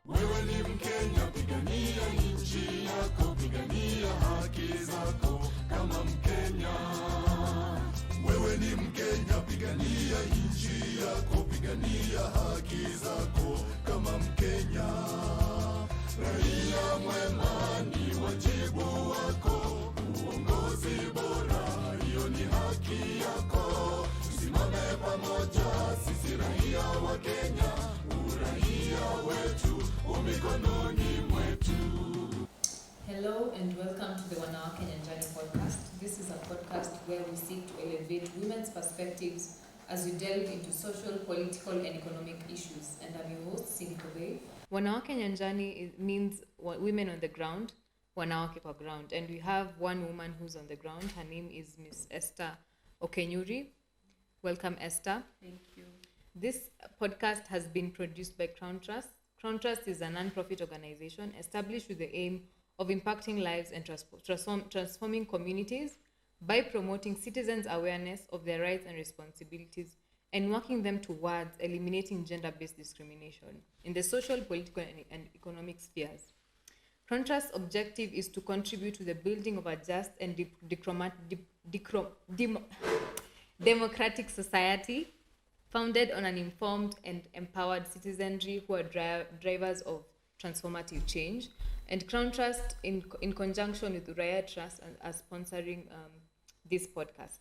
Wewe ni Mkenya, pigania nchi yako, pigania haki zako kama Mkenya. Wewe ni Mkenya, pigania nchi yako, pigania haki zako kama Mkenya. Raia mwema ni wajibu wako, uongozi bora hiyo ni haki yako. Tusimame pamoja sisi raia wa Kenya, uraia wetu umikononi mwetu. Hello and welcome to the Wanawake Nyanjani podcast. This is a podcast where we seek to elevate women's perspectives as we delve into social, political and economic issues. And I'm your host, Cindy Kobe. Wanawake Nyanjani means women on the ground, Wanawake kwa ground. And we have one woman who's on the ground. Her name is Miss Esther Okenyuri. Welcome, Esther. Thank you. This podcast has been produced by Crown Trust. Crown Trust is a non-profit organization established with the aim of impacting lives and transforming communities by promoting citizens' awareness of their rights and responsibilities and working them towards eliminating gender-based discrimination in the social, political, and economic spheres. Crown Trust's objective is to contribute to the building of a just and democratic society founded on an informed and empowered citizenry who are drivers of transformative change. And Crown Trust, in conjunction with Uraia Trust, are sponsoring this podcast.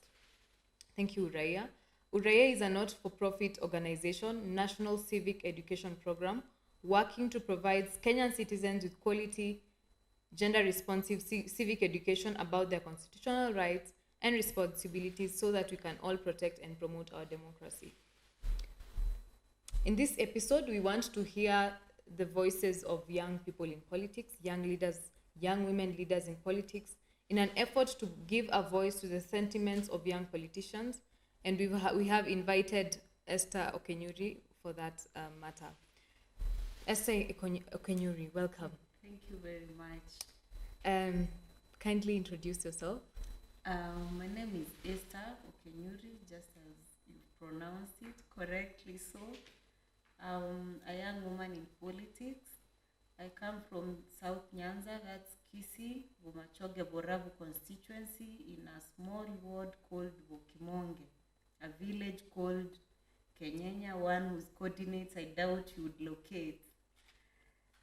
Thank you, Uraia. Uraia is a not-for-profit organization, national civic education program, working to provide Kenyan citizens with quality, gender-responsive civic education about their constitutional rights and responsibilities so that we can all protect and promote our democracy. In this episode, we want to hear the voices of young people in politics, young leaders, young women leaders in politics, in an effort to give a voice to the sentiments of young politicians. And we have invited Esther Okenyuri for that matter. Esther Okenyuri, welcome. Thank you very much. Kindly introduce yourself. My name is Esther Okenyuri, just as you pronounced it correctly so. A young woman in politics. I come from South Nyanza, that's Kisii, Bomachoge Borabu constituency, in a small ward called Bokimonge, a village called Kenyenya, one whose coordinates I doubt you would locate.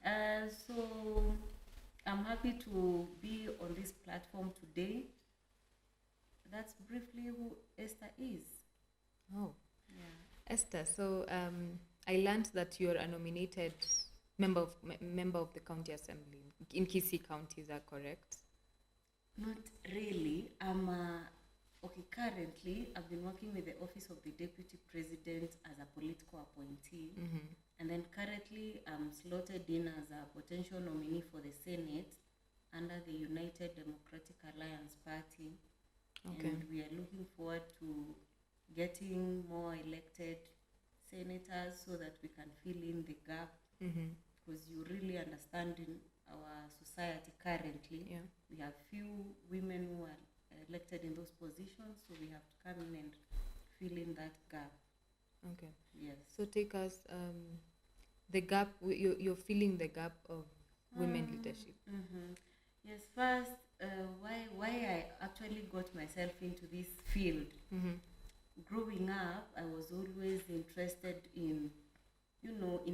So I'm happy to be on this platform today. That's briefly who Esther is. Oh, yeah. Esther, so I learned that you're a nominated member of the county assembly in Kisii County. Is that correct? Not really. Currently I've been working with the office of the deputy president as a political appointee, and then currently I'm slotted in as a potential nominee for the Senate under the United Democratic Alliance Party. Okay. And we are looking forward to getting more elected senators so that we can fill in the gap, because you really understand in our society currently, we have few women who are elected in those positions, so we have to come in and fill in that gap. Okay. Yes. So take us the gap. You're filling the gap of women leadership. Yes. First, why I actually got myself into this field. Growing up, I was always interested in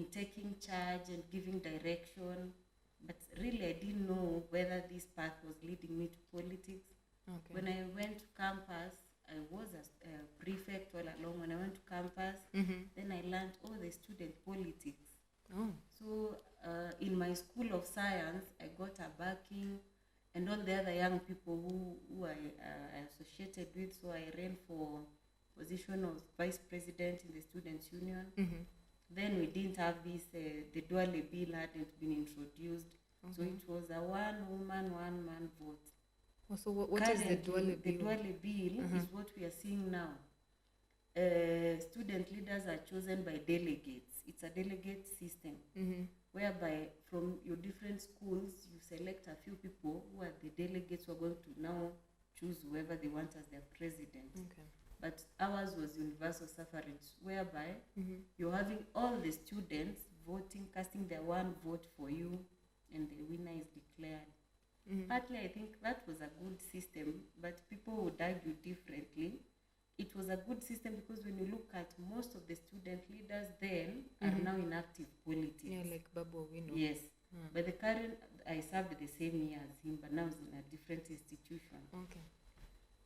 taking charge and giving direction, but really I didn't know whether this path was leading me to politics. Okay. When I went to campus, I was a prefect all along. When I went to campus, then I learned all the student politics. Oh. So in my school of science, I got a backing and all the other young people who I associated with, so I ran for position of vice president in the students' union. Then we didn't have this, the Duale bill hadn't been introduced, so it was a one woman, one man vote. Oh, so what is the Duale bill? The Duale bill is what we are seeing now. Student leaders are chosen by delegates. It's a delegate system, whereby from your different schools, you select a few people who are the delegates who are going to now choose whoever they want as their president. Okay. But ours was universal suffrage, whereby you're having all the students voting, casting their one vote for you, and the winner is declared. Partly, I think that was a good system, but people would argue differently. It was a good system because when you look at most of the student leaders then are now in active politics. Yeah, like Babu Owino. Yes. But the current, I served the same year as him, but now he's in a different institution. Okay.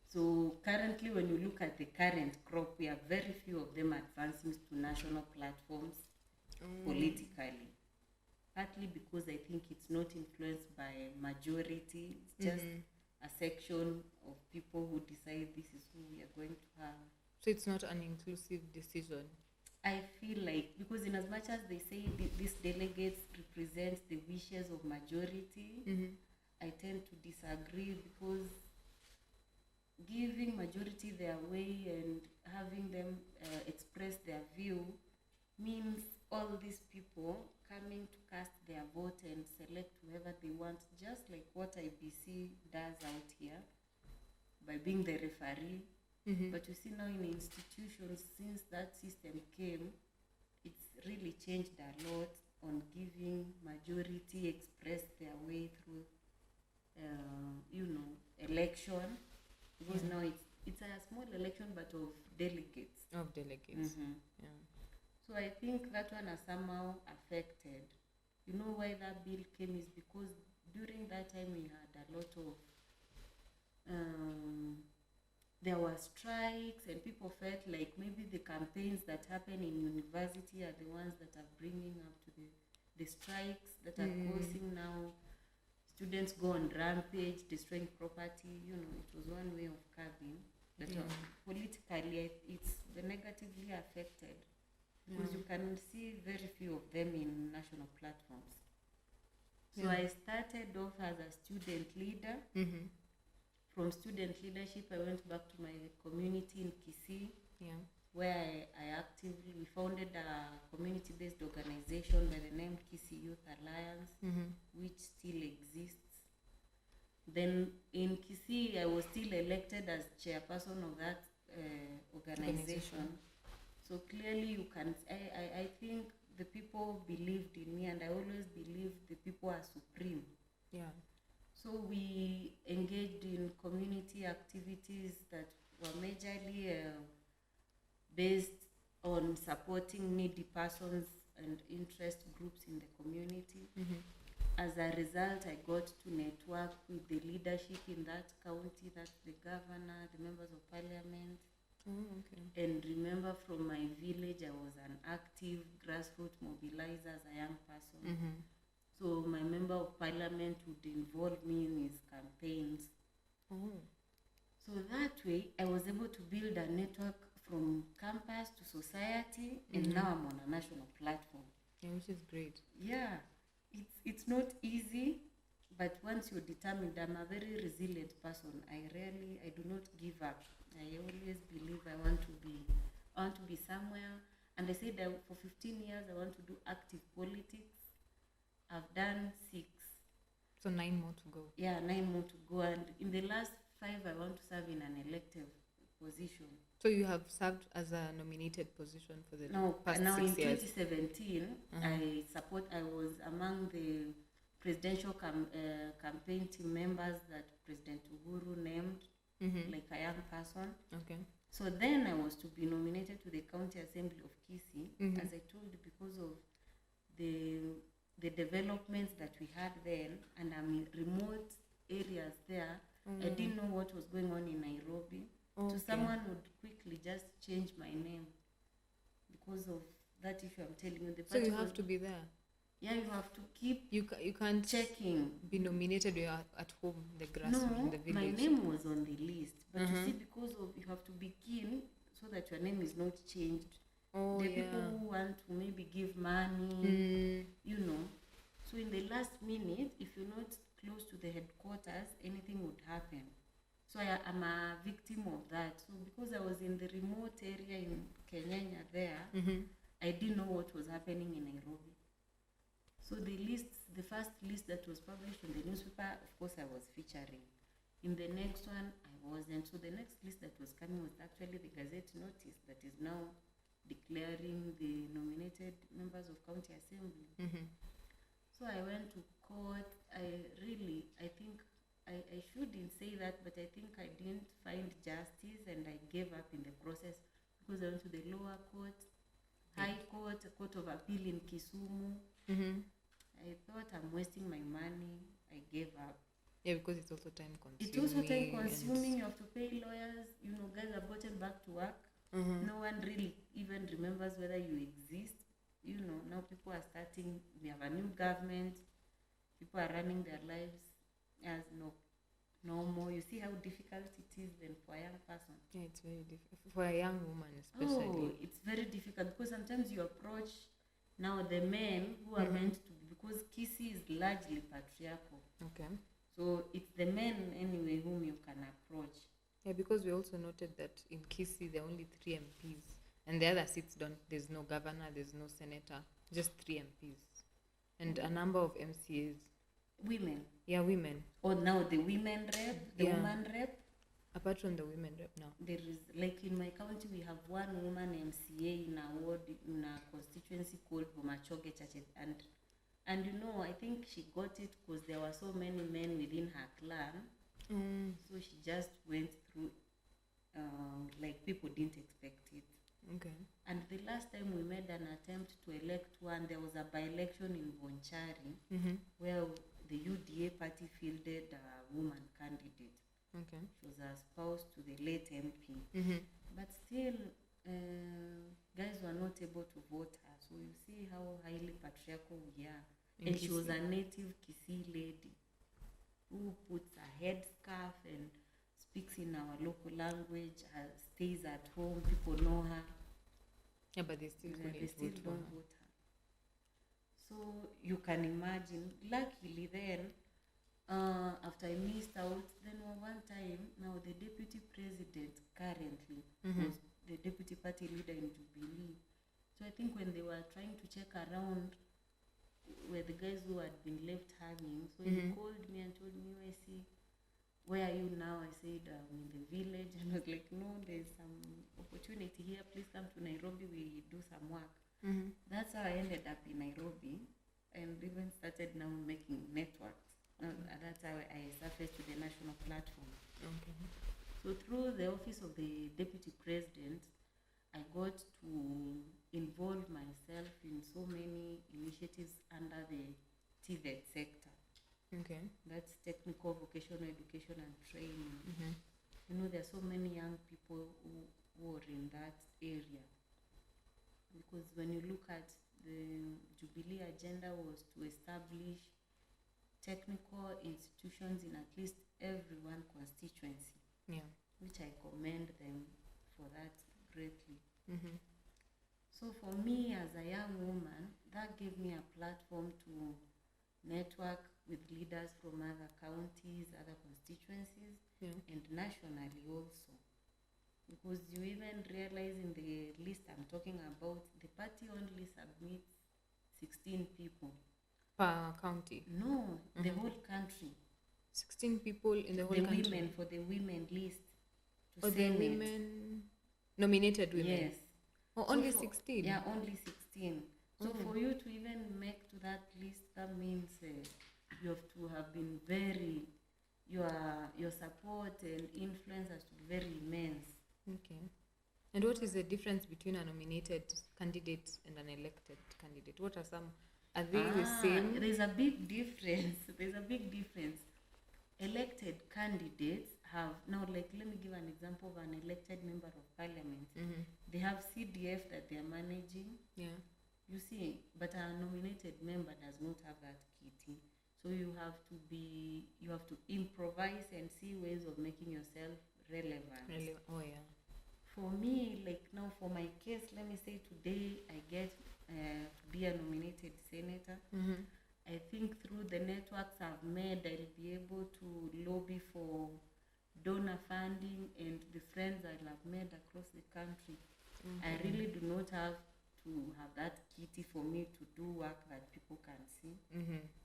So currently, when you look at the current crop, we have very few of them advancing to national platforms politically. Partly because I think it's not influenced by majority. It's just a section of people who decide this is who we are going to have. So it's not an inclusive decision. I feel like, because in as much as they say these delegates represent the wishes of majority, I tend to disagree, because giving majority their way and having them express their view means all these people coming to cast their vote and select whoever they want, just like what IBC does out here by being the referee. But you see now in institutions, since that system came, it's really changed a lot on giving majority express their way through, election. Because now it's a small election, but of delegates. Of delegates. Yeah. So I think that one has somehow affected. You know why that bill came is because during that time we had a lot of, there were strikes, and people felt like maybe the campaigns that happen in university are the ones that are bringing up to the strikes that are causing now students go on rampage, destroying property. It was one way of curbing. But politically, it's negatively affected. Because you can see very few of them in national platforms. So I started off as a student leader. From student leadership, I went back to my community in Kisii, where we founded a community-based organization by the name Kisii Youth Alliance, which still exists. Then in Kisii, I was still elected as chairperson of that organization. So clearly you can, I think the people believed in me, and I always believe the people are supreme. Yeah. So we engaged in community activities that were majorly based on supporting needy persons and interest groups in the community. As a result, I got to network with the leadership in that county, that's the governor, the members of parliament. And remember, from my village, I was an active grassroots mobilizer as a young person. So my member of parliament would involve me in his campaigns. So that way, I was able to build a network from campus to society, and now I'm on a national platform. Yeah, which is great. Yeah, it's not easy, but once you're determined, I'm a very resilient person. I do not give up. I always believe I want to be somewhere. And I said that for 15 years I want to do active politics. I've done 6. So 9 more to go. Yeah, 9 more to go. And in the last 5, I want to serve in an elective position. So you have served as a nominated position for the past 6 in years? 2017, I was among the presidential campaign team members that President Uhuru named, like a young person. Okay. So then I was to be nominated to the County Assembly of Kisii, as I told you, because of the developments that we had then, and I'm in remote areas there. I didn't know what was going on in Nairobi. So someone would quickly just change my name because of that issue I'm telling you. So you have to be there. Yeah, you have to keep you can't checking. Be nominated when you're at home, the grassroots, in the village. My name was on the list, but you see, because of you have to be keen so that your name is not changed. People who want to maybe give money, So in the last minute, if you're not close to the headquarters, anything would happen. So I'm a victim of that. So because I was in the remote area in Kenya there, I didn't know what was happening in Nairobi. So the first list that was published in the newspaper, of course I was featuring. In the next one, I wasn't. So the next list that was coming was actually the Gazette notice that is now declaring the nominated members of county assembly. So I went to court. I think I shouldn't say that, but I think I didn't find justice and I gave up in the process because I went to the lower court, high court, court of appeal in Kisumu. I thought I'm wasting my money. I gave up. Yeah, because it's also time consuming. It's also time consuming. You have to pay lawyers. Guys have gotten back to work. No one really even remembers whether you exist. Now people are starting. We have a new government. People are running their lives as normal. You see how difficult it is then for a young person. Yeah, it's very difficult for a young woman, especially. Oh, it's very difficult because sometimes you approach now the men who are meant to, because Kisii is largely patriarchal. Okay. So it's the men anyway whom you can approach. Yeah, because we also noted that in Kisii there are only 3 MPs, and the other seats there's no governor, there's no senator, just 3 MPs, and a number of MCAs. Women. Yeah, women. Or now the women rep, the woman rep. Apart from the women rep now. There is, like in my county, we have one woman MCA in a ward, in a constituency called Bomachoge Church. And I think she got it because there were so many men within her clan. So she just went through, like people didn't expect it. Okay. And the last time we made an attempt to elect one, there was a by-election in Bonchari, where the UDA party fielded a woman candidate. Okay. She was a spouse to the late MP. But still, guys were not able to vote her. So you see how highly patriarchal we are. And she was a native Kisii lady who puts a headscarf and speaks in our local language, stays at home, people know her. Yeah, but they still don't vote her. So you can imagine, luckily then, after I missed out, then one time, now the deputy president currently was the deputy party leader in Jubilee. So I think when they were trying to check around where the guys who had been left hanging, so he called me and told me, I see, where are you now? I said, I'm in the village. And I was like, no, there's some opportunity here. Please come to Nairobi. We do some work. That's how I ended up in Nairobi and even started now making networks. That's how I surfaced to the national platform. Okay. So through the office of the deputy president, I got to involve myself in so many initiatives under the TVET sector. Okay. That's technical vocational education and training. There are so many young people who are in that area. Because when you look at the Jubilee agenda was to establish technical institutions in at least every one constituency. Yeah. Which I commend them for that greatly. So for me as a young woman, that gave me a platform to network with leaders from other counties, other constituencies, and nationally also. Because you even realize in the list I'm talking about, the party only submits 16 people. Per county? No, the whole country. 16 people in the whole country? The women, for the women list. Or the women, nominated women? Yes. Oh, only 16? Yeah, only 16. So for you to even make to that list, that means you have to have been very, your support and influence has to be very immense. Okay. And what is the difference between a nominated candidate and an elected candidate? What are some, are they the same? There's a big difference. Elected candidates have, now like let me give an example of an elected member of parliament. They have CDF that they are managing. Yeah. You see, but a nominated member does not have that kitty. So you have to improvise and see ways of making yourself relevant. Oh yeah. For me, like now for my case, let me say today I get to be a nominated senator. I think through the networks I've made, I'll be able to lobby for donor funding and the friends I'll have made across the country. I really do not have to have that kitty for me to do work that people can see.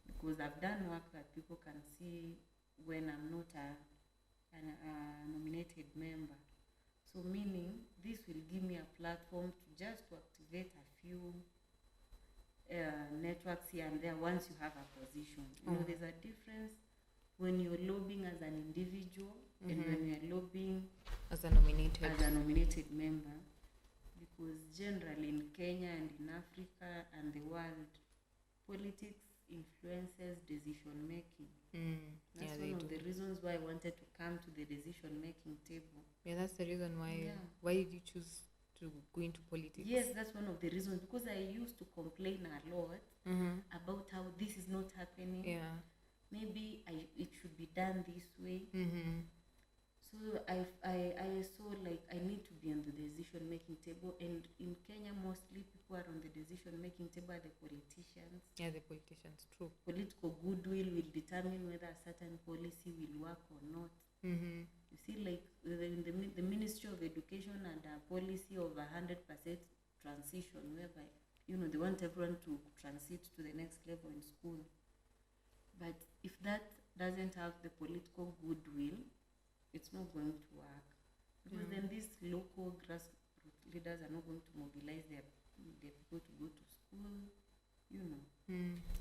Because I've done work that people can see when I'm not a nominated member. So meaning this will give me a platform to just to activate a few networks here and there once you have a position. You know, there's a difference when you're lobbying as an individual and when you're lobbying as a nominated member, because generally in Kenya and in Africa and the world, politics influences decision making. That's one of the reasons why I wanted to come to the decision making table. Yeah, that's the reason why. Why did you choose to go into politics? Yes, that's one of the reasons, because I used to complain a lot about how this is not happening. Yeah. Maybe it should be done this way. So I saw like I need to be on the decision making table, and in Kenya mostly people are on the decision making table are the politicians. Yeah, the politicians, true. Political goodwill will determine whether a certain policy will work or not. You see, like the Ministry of Education and a policy of 100% transition, whereby they want everyone to transit to the next level in school. But if that doesn't have the political goodwill, it's not going to work, because then these local grassroots leaders are not going to mobilize their people to go to school,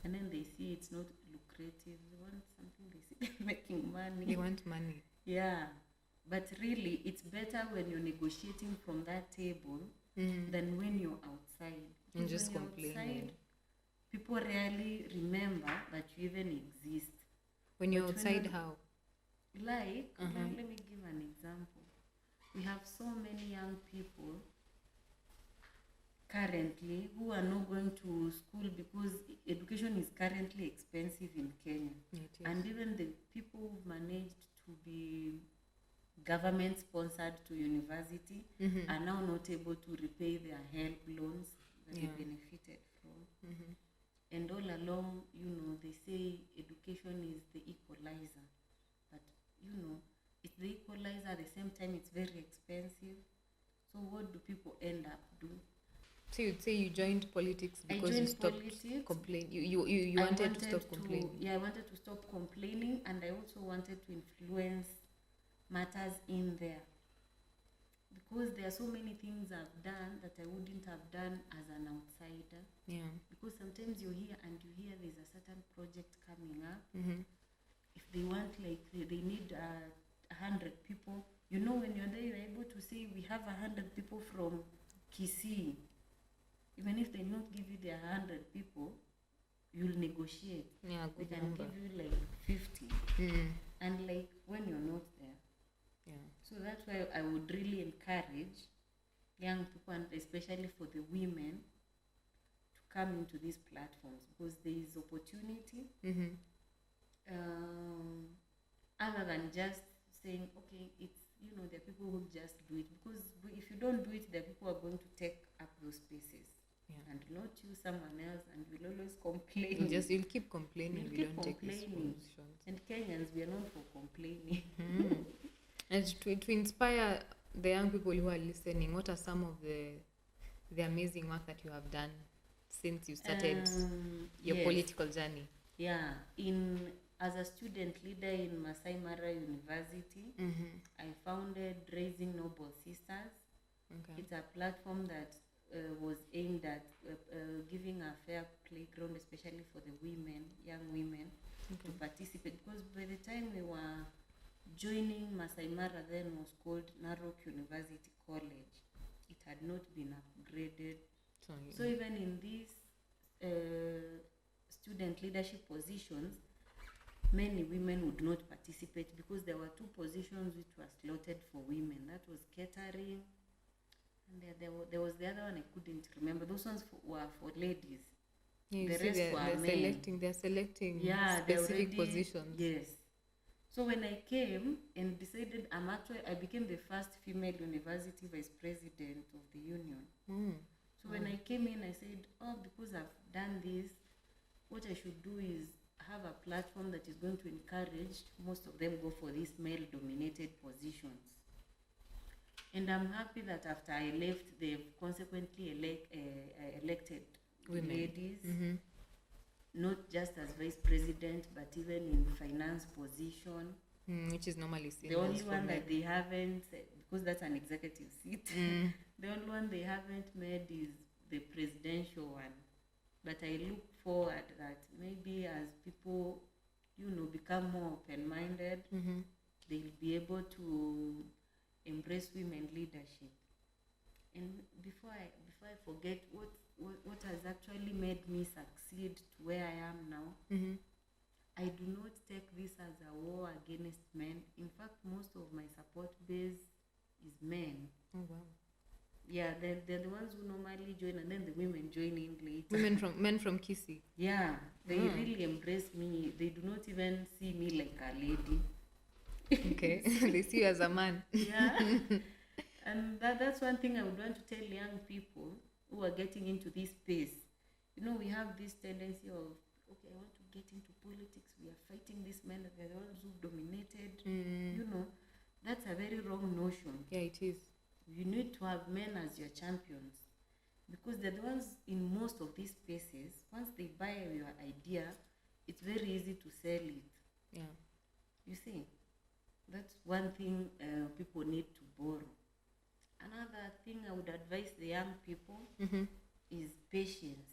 and then they see it's not lucrative. They want something, they see they're making money. They want money. Yeah, but really it's better when you're negotiating from that table than when you're outside. And just complaining. People rarely remember that you even exist. When you're outside, how? Like, let me give an example. We have so many young people currently who are not going to school because education is currently expensive in Kenya. And even the people who managed to be government sponsored to university are now not able to repay their help loans that they benefited from. And all along, they say education is the equalizer. But, it's the equalizer, at the same time it's very expensive. So what do people end up do? So you'd say you joined politics because you stopped complaining. You wanted to stop complaining. Yeah, I wanted to stop complaining, and I also wanted to influence matters in there. Because there are so many things I've done that I wouldn't have done as an outsider. Yeah. Because sometimes you're here and you hear there's a certain project coming up. If they want, like, they need 100 people, when you're there, you're able to say, we have 100 people from Kisii. Even if they not give you their 100 people, you'll negotiate. Yeah, they can number. give you like 50. And like when you're not there. Yeah. So that's why I would really encourage young people, and especially for the women, to come into these platforms, because there is opportunity. Other than just saying, okay, it's, there are people who just do it, because if you don't do it, there are people who are going to take up those spaces. And not you, someone else, and we'll always complain. You'll keep complaining. We don't take these positions. And Kenyans, we are known for complaining. And to inspire the young people who are listening, what are some of the amazing work that you have done since you started your political journey? Yeah, as a student leader in Masai Mara University, I founded Raising Noble Sisters. Okay. It's a platform that was aimed at giving a fair playground, especially for the young women, to participate. Because by the time we were joining, Masai Mara then was called Narok University College. It had not been upgraded. So even in these student leadership positions, many women would not participate, because there were two positions which were slotted for women. That was catering, and there was the other one I couldn't remember. Those ones were for ladies. Yeah, the rest were men. They're selecting specific positions. Yes. So when I came and decided, I became the first female university vice president of the union. So when I came in, I said, because I've done this, what I should do is have a platform that is going to encourage most of them go for these male-dominated positions. And I'm happy that after I left, they've consequently elected women. Ladies, not just as vice president, but even in finance position. Which is normally seen the only one that they haven't, because that's an executive seat. The only one they haven't made is the presidential one. But I look forward that maybe as people, become more open-minded, they'll be able to embrace women leadership. And before I forget, what has actually made me succeed to where I am now, I do not take this as a war against men. In fact, most of my support base is men. Oh wow. Yeah, they're the ones who normally join, and then the women join in later. Men from Kisii. Yeah, they really embrace me. They do not even see me like a lady. Okay. They see you as a man. Yeah. And that's one thing I would want to tell young people who are getting into this space. We have this tendency of, okay, I want to get into politics. We are fighting these men. They're the ones who dominated. That's a very wrong notion. Yeah, it is. You need to have men as your champions, because they're the ones in most of these spaces. Once they buy your idea, it's very easy to sell it. Yeah. You see, that's one thing people need to borrow. Another thing I would advise the young people is patience.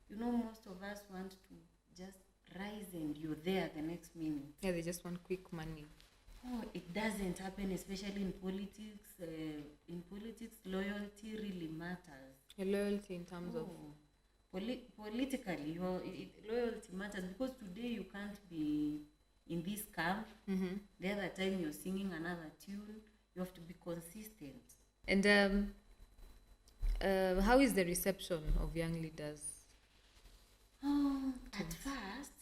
Most of us want to just rise and you're there the next minute. Yeah, they just want quick money. Oh, it doesn't happen, especially in politics. In politics, loyalty really matters. Your loyalty in terms of... Politically, loyalty matters, because today you can't be in this camp. The other time you're singing another tune. You have to be consistent. And how is the reception of young leaders? At first,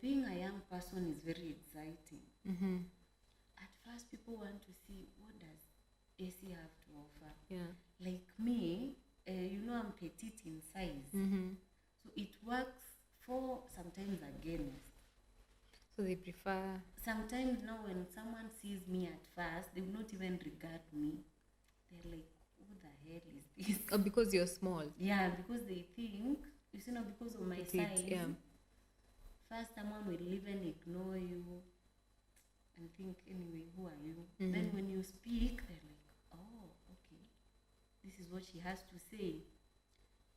being a young person is very exciting. At first, people want to see, what does AC have to offer? Yeah. Like me, I'm petite in size. So it works for, sometimes against. So they prefer... Sometimes now when someone sees me at first, they will not even regard me. They're like, who the hell is this? Oh, because you're small. Yeah, because they think, because of my size. Yeah. First, someone will even ignore you and think, anyway, who are you? Then when you speak, they're like, oh, okay, this is what she has to say.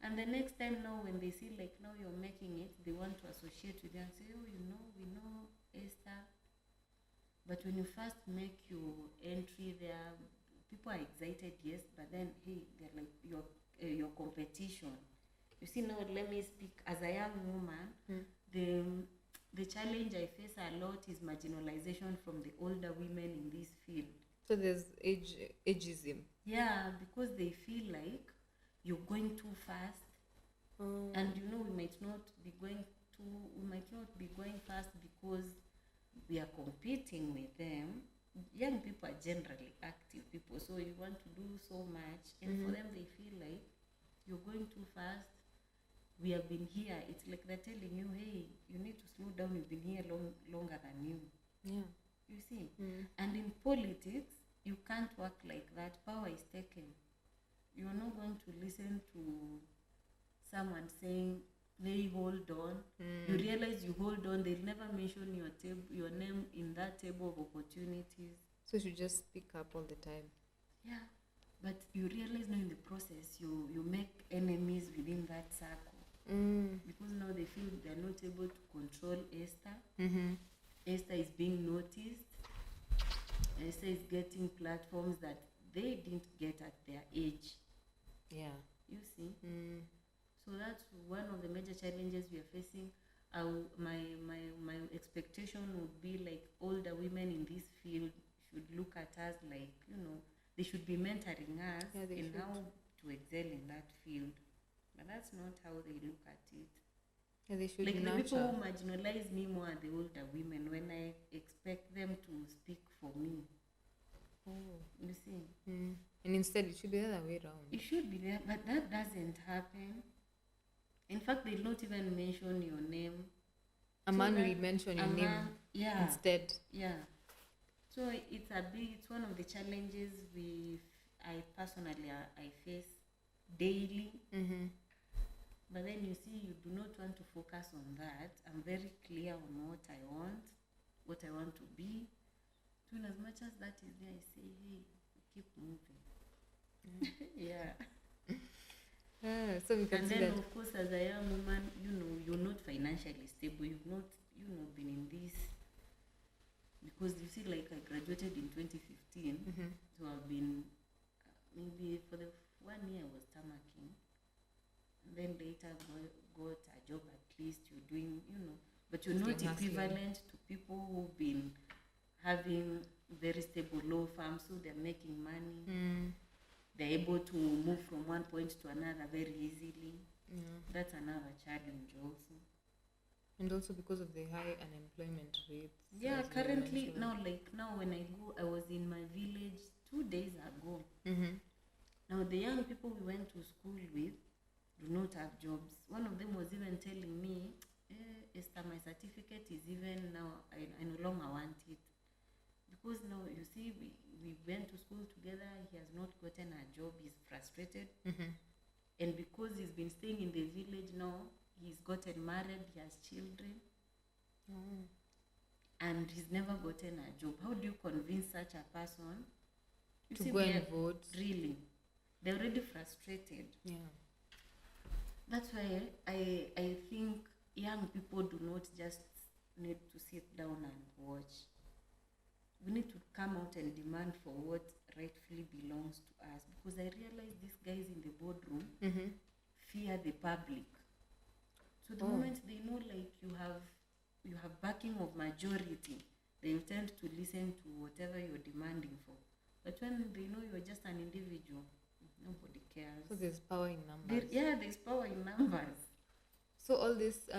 And the next time now, when they see like now you're making it, they want to associate with you and say, oh, we know Esther. But when you first make your entry there, people are excited, yes, but then, hey, they're like your competition. You see, now let me speak as a young woman. The challenge I face a lot is marginalization from the older women in this field. So there's ageism. Yeah, because they feel like you're going too fast, and we might not be going fast because we are competing with them. Young people are generally active people, so you want to do so much, and for them they feel like you're going too fast. We have been here. It's like they're telling you, hey, you need to slow down. We've been here longer than you. Yeah. You see? And in politics, you can't work like that. Power is taken. You're not going to listen to someone saying, hey, hold on. You realize you hold on. They'll never mention your name in that table of opportunities. So you should just speak up all the time. Yeah. But you realize now in the process, you make enemies within that circle. Because now they feel they're not able to control Esther. Esther is being noticed. Esther is getting platforms that they didn't get at their age. Yeah. You see? So that's one of the major challenges we are facing. My expectation would be like older women in this field should look at us like, they should be mentoring us in how to excel in that field. But that's not how they look at it. Yeah, they should like nurture. The people who marginalize me more are the older women when I expect them to speak for me. Oh. You see? And instead it should be the other way around. It should be there, but that doesn't happen. In fact, they'll not even mention your name. A man will mention your name instead. Yeah. So it's one of the challenges I personally face daily. But then you see, you do not want to focus on that. I'm very clear on what I want to be. So in as much as that is there, I say, hey, keep moving. Yeah. So we can And see then, that. of course, as a young woman, you're not financially stable. You've not, been in this. Because you see, like, I graduated in 2015. So I've been, maybe for the 1 year I was tamaking. And then later got a job, at least you're doing, but you're not Still hustling. equivalent to people who've been having very stable law firms, so they're making money. They're able to move from one point to another very easily. Yeah. That's another challenge also. And also because of the high unemployment rates. Yeah, as you currently mentioned. now when I go, I was in my village 2 days ago. Mm-hmm. Now the young people we went to school with do not have jobs. One of them was even telling me, Esther, my certificate is even now, I no longer want it. Because now, you see, we went to school together, he has not gotten a job, he's frustrated. And because he's been staying in the village now, he's gotten married, he has children, and he's never gotten a job. How do you convince such a person To go and vote? Really, they're already frustrated. Yeah. That's why I think young people do not just need to sit down and watch. We need to come out and demand for what rightfully belongs to us, because I realize these guys in the boardroom fear the public. So the moment they know, like, you have backing of majority, they tend to listen to whatever you're demanding for. But when they know you're just an individual, nobody cares. So there's power in numbers. There's power in numbers. So all these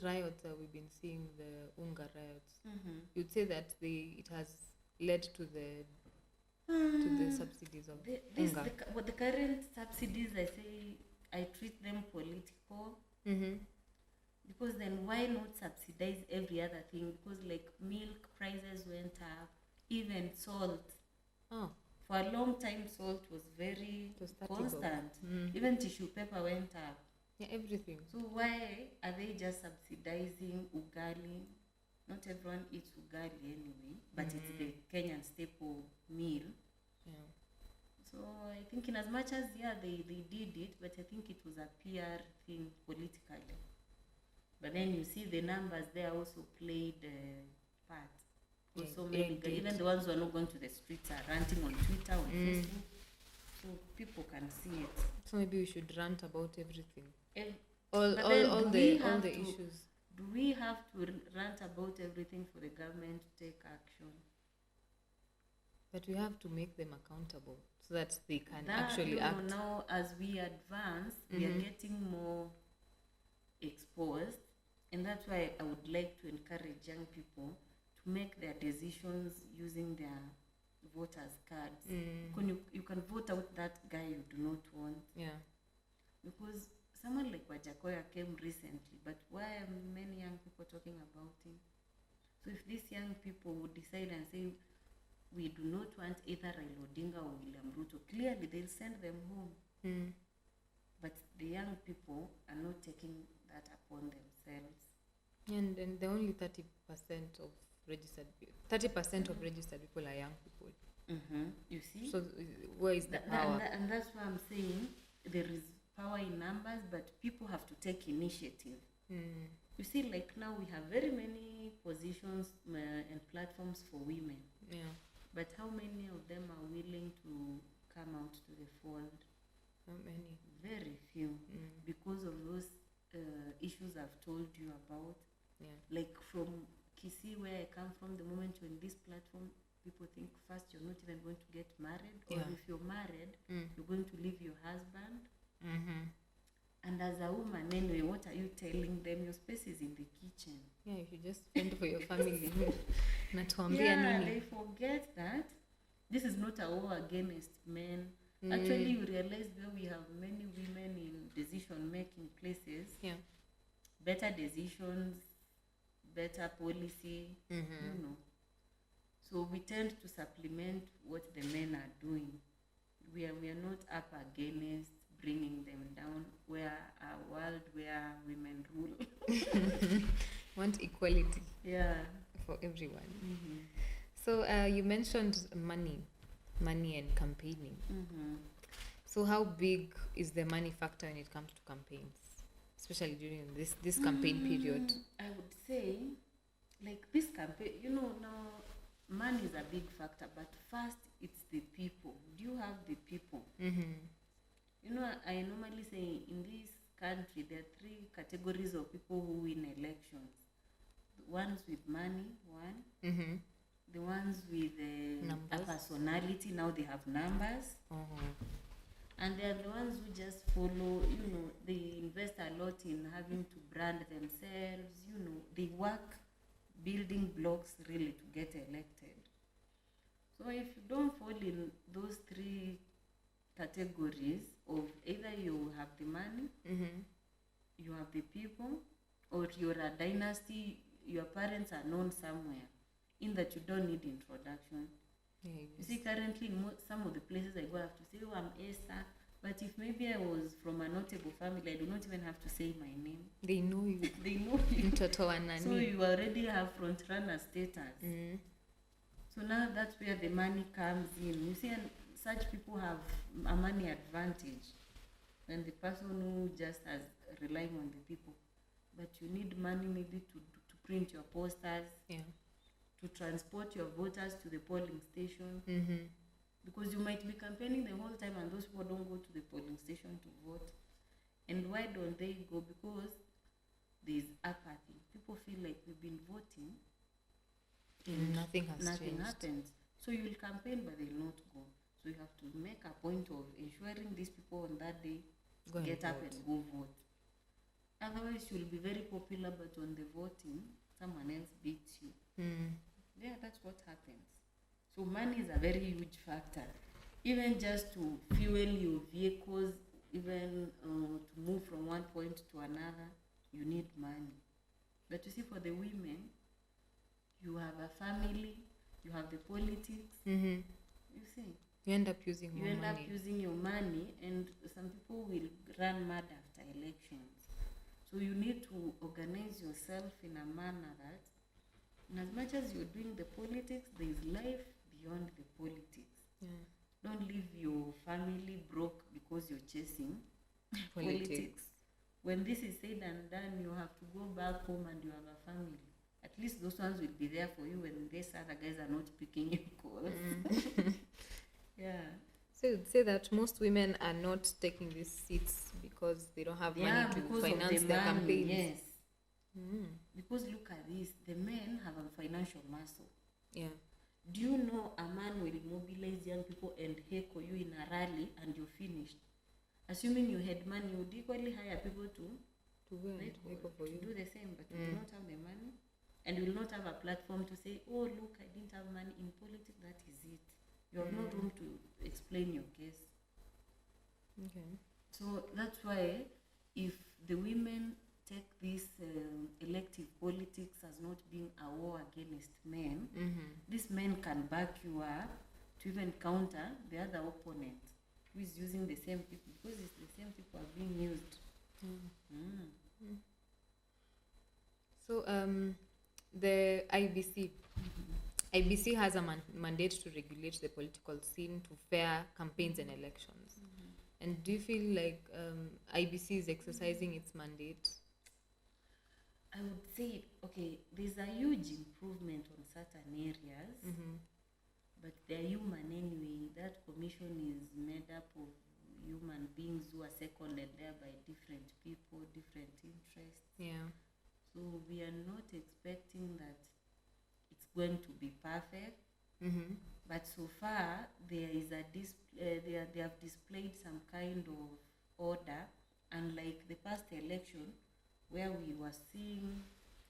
riots that we've been seeing, the Unga riots, you'd say that it has led to the subsidies of Unga. The current subsidies, I treat them political. Because then why not subsidize every other thing? Because, like, milk prices went up, even salt. For a long time, salt was very constant. Even tissue paper went up. Yeah, everything. So why are they just subsidizing ugali? Not everyone eats ugali anyway, but it's the Kenyan staple meal. Yeah. So I think in as much as, they did it, but I think it was a PR thing politically. But then you see the numbers there also played a part. Because so many guys, even the ones who are not going to the streets, are ranting on Twitter, on Facebook, so people can see it. So maybe we should rant about everything. All the issues. Do we have to rant about everything for the government to take action? But we have to make them accountable so that they can actually act. Now, as we advance, we are getting more exposed, and that's why I would like to encourage young people to make their decisions using their voters' cards. You can vote out that guy you do not want. Yeah. Because someone like Wajakoya came recently, but why are many young people talking about him? So if these young people would decide and say, we do not want either Raila Odinga or William Ruto, clearly they'll send them home. But the young people are not taking that upon themselves. And the only 30% of registered people are young people. You see? So where is the power? And that's why I'm saying there is power in numbers, but people have to take initiative. You see, like now we have very many positions and platforms for women. Yeah. But how many of them are willing to come out to the fold? How many? Very few. Because of those issues I've told you about. Yeah. Like from Kisii, where I come from, the moment you're in this platform, people think first you're not even going to get married, or if you're married, you're going to leave your husband. And as a woman, anyway, what are you telling them? Your space is in the kitchen. Yeah, you should just fend for your family. Nini. They forget that this is not a war against men. Actually, you realize where we have many women in decision-making places, better decisions, better policy, So we tend to supplement what the men are doing. We are not up against bringing them down. We are a world where women rule. Want equality. Yeah. For everyone. So you mentioned money. money and campaigning. So how big is the money factor when it comes to campaigns, especially during this campaign period? I would say, like this campaign, now money is a big factor, but first it's the people. Do you have the people? I normally say in this country there are three categories of people who win elections. The ones with money, one. The ones with a personality, now they have numbers. And they are the ones who just follow, they invest a lot in having to brand themselves, they work building blocks really to get elected. So if you don't fall in those three categories of either you have the money, you have the people, or you're a dynasty, your parents are known somewhere, in that you don't need introduction. You see, currently in some of the places I go, I have to say, oh, I'm Esther. But if maybe I was from a notable family, I do not even have to say my name. They know you. They know you. So you already have front runner status. So now that's where the money comes in. You see, and such people have a money advantage than the person who just has relying on the people. But you need money maybe to print your posters. To transport your voters to the polling station, because you might be campaigning the whole time and those people don't go to the polling station to vote. And why don't they go? Because there's apathy. People feel like we've been voting and nothing happens. So you will campaign but they'll not go. So you have to make a point of ensuring these people on that day get up and go vote. Otherwise you'll be very popular, but on the voting someone else beats you. Yeah, that's what happens. So money is a very huge factor. Even just to fuel your vehicles, even to move from one point to another, you need money. But you see, for the women, you have a family, you have the politics. You see, you end up using your money, and some people will run mad after elections. So you need to organize yourself in a manner that, and as much as you're doing the politics, there is life beyond the politics. Don't leave your family broke because you're chasing politics. When this is said and done, you have to go back home and you have a family. At least those ones will be there for you when these other guys are not picking your calls. So you'd say that most women are not taking these seats because they don't have money to finance their campaigns. Yes. Because look at this, the men have a financial muscle. Do you know a man will mobilize young people and heckle you in a rally and you're finished? Assuming you had money, you would equally hire people to do the same, but you do not have the money, and you will not have a platform to say, oh look, I didn't have money in politics, that is it. You have no room to explain your case. So that's why if the women take this elective politics as not being a war against men, these men can back you up to even counter the other opponent who is using the same people, because it's the same people are being used. So the IBC has a mandate to regulate the political scene to fair campaigns and elections. And do you feel like IBC is exercising its mandate? I would say, okay, there's a huge improvement on certain areas, but they're human anyway. That commission is made up of human beings who are seconded there by different people, different interests. So we are not expecting that it's going to be perfect, but so far there is they have displayed some kind of order, unlike the past election where we were seeing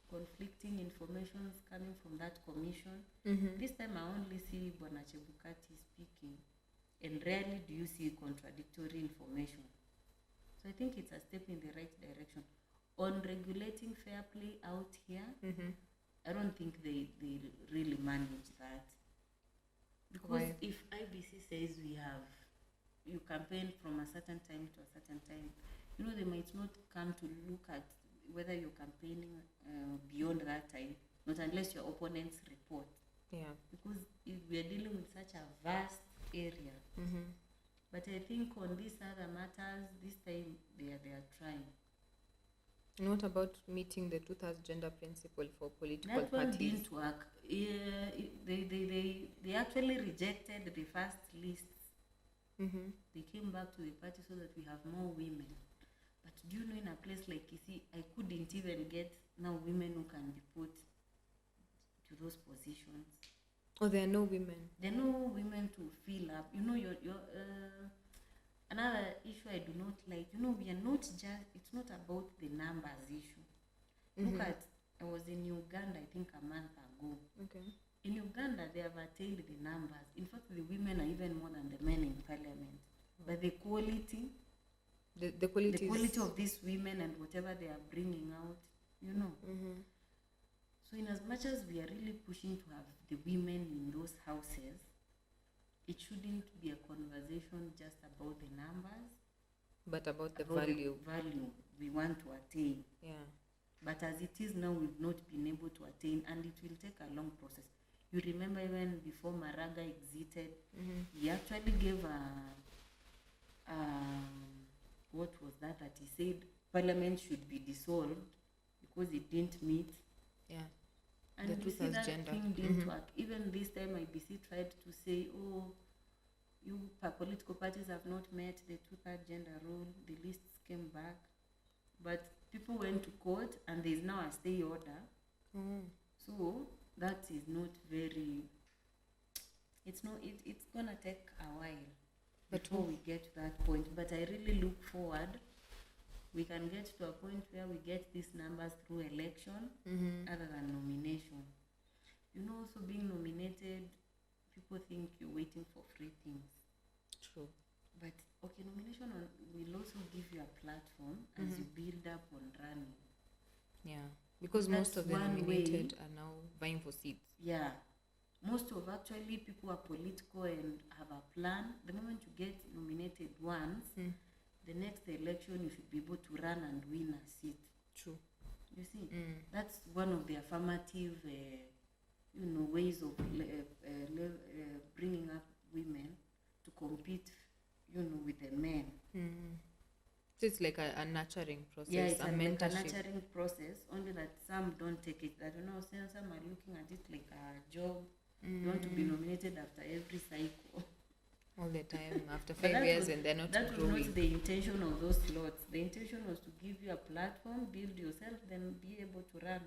conflicting informations coming from that commission. This time I only see Bwana Chebukati speaking, and rarely do you see contradictory information. So I think it's a step in the right direction. On regulating fair play out here, I don't think they really manage that. Because if IBC says you campaign from a certain time to a certain time, they might not come to look at whether you're campaigning beyond that time, not unless your opponents report. Because if we are dealing with such a vast area. But I think on these other matters, this time they are trying. And what about meeting the truth as gender principle for political That one parties? didn't work. They actually rejected the first list. They came back to the party so that we have more women. But do you know, in a place like Kisii, I couldn't even get now women who can be put to those positions. Oh, there are no women. There are no women to fill up. You know, your another issue I do not like. You know, we are not just. It's not about the numbers issue. Look at. I was in Uganda, I think a month ago. Okay. In Uganda, they have attained the numbers. In fact, the women are even more than the men in parliament. But the quality, The quality of these women and whatever they are bringing out, you know. So in as much as we are really pushing to have the women in those houses, it shouldn't be a conversation just about the numbers, but about the about value. the value we want to attain. Yeah. But as it is now, we've not been able to attain, and it will take a long process. You remember even before Maraga exited, he actually gave what was that he said Parliament should be dissolved because it didn't meet. Yeah. And The we truth see as that gender. thing didn't work. Even this time, IBC tried to say, oh, you political parties have not met the two-third gender rule. The lists came back. But people went to court, and there is now a stay order. So that is not very. It's gonna take a while before we get to that point. But I really look forward. We can get to a point where we get these numbers through election, other than nomination. You know, also being nominated, people think you're waiting for free things. True. But okay, nomination will also give you a platform as you build up on running. Yeah, because most of the nominated are now vying for seats. Yeah, most of actually people are political and have a plan. The moment you get nominated once, the next election you should be able to run and win a seat. True. You see, that's one of the affirmative, ways of bringing up women to compete, with the men. So it's like a nurturing process, Yeah, it's a like a mentorship. nurturing process, only that some don't take it. I don't know, some are looking at it like a job. You want to be nominated after every cycle. All the time, after But 5 years, and they're not that growing. was not the intention of those slots. The intention was to give you a platform, build yourself, then be able to run.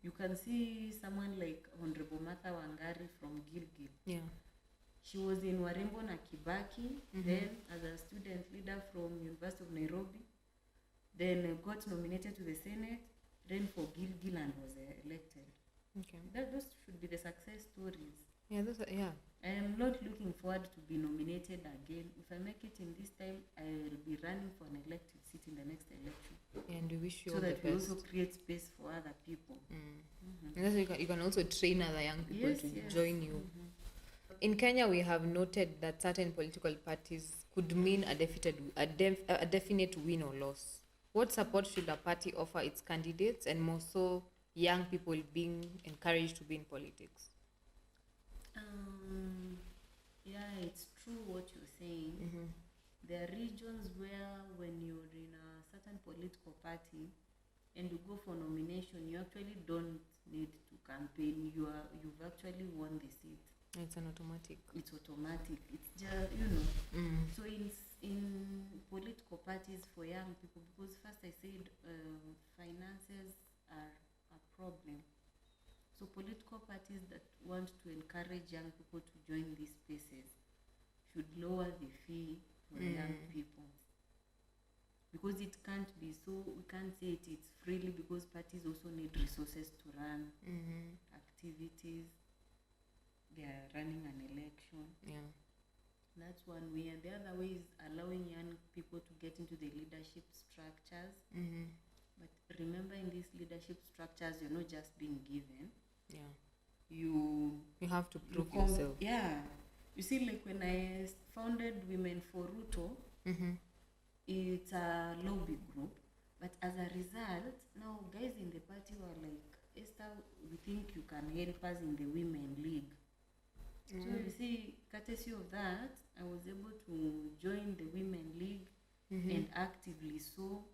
You can see someone like Honorable Martha Wangari from Gilgil. Yeah. She was in Warembo na Kibaki, then as a student leader from University of Nairobi, then got nominated to the Senate, ran for Gilgil and was elected. Okay. Those should be the success stories. Yeah, those are, yeah. I am not looking forward to be nominated again. If I make it in this time, I will be running for an elected seat in the next election. And we wish you So all the that we best. also create space for other people. And that's why you can also train other young people Yes, to yes. join you. In Kenya, we have noted that certain political parties could mean a definite win or loss. What support should a party offer its candidates, and more so young people being encouraged to be in politics? Yeah, it's true what you're saying. There are regions where when you're in a certain political party and you go for nomination, you actually don't need to campaign. You've actually won the seat. It's an automatic. It's automatic. It's just, So in political parties for young people, because first I said finances are a problem. So political parties that want to encourage young people to join these spaces should lower the fee for young people. Because it can't be so, we can't say it's freely, because parties also need resources to run activities. They are running an election. Yeah. That's one way. And the other way is allowing young people to get into the leadership structures. But remember, in these leadership structures, you're not just being given. Yeah. You have to prove yourself. Yeah. You see, like when I founded Women for Ruto, it's a lobby group. But as a result, now guys in the party were like, Esther, we think you can help us in the Women League. So you see, courtesy of that, I was able to join the Women League and actively so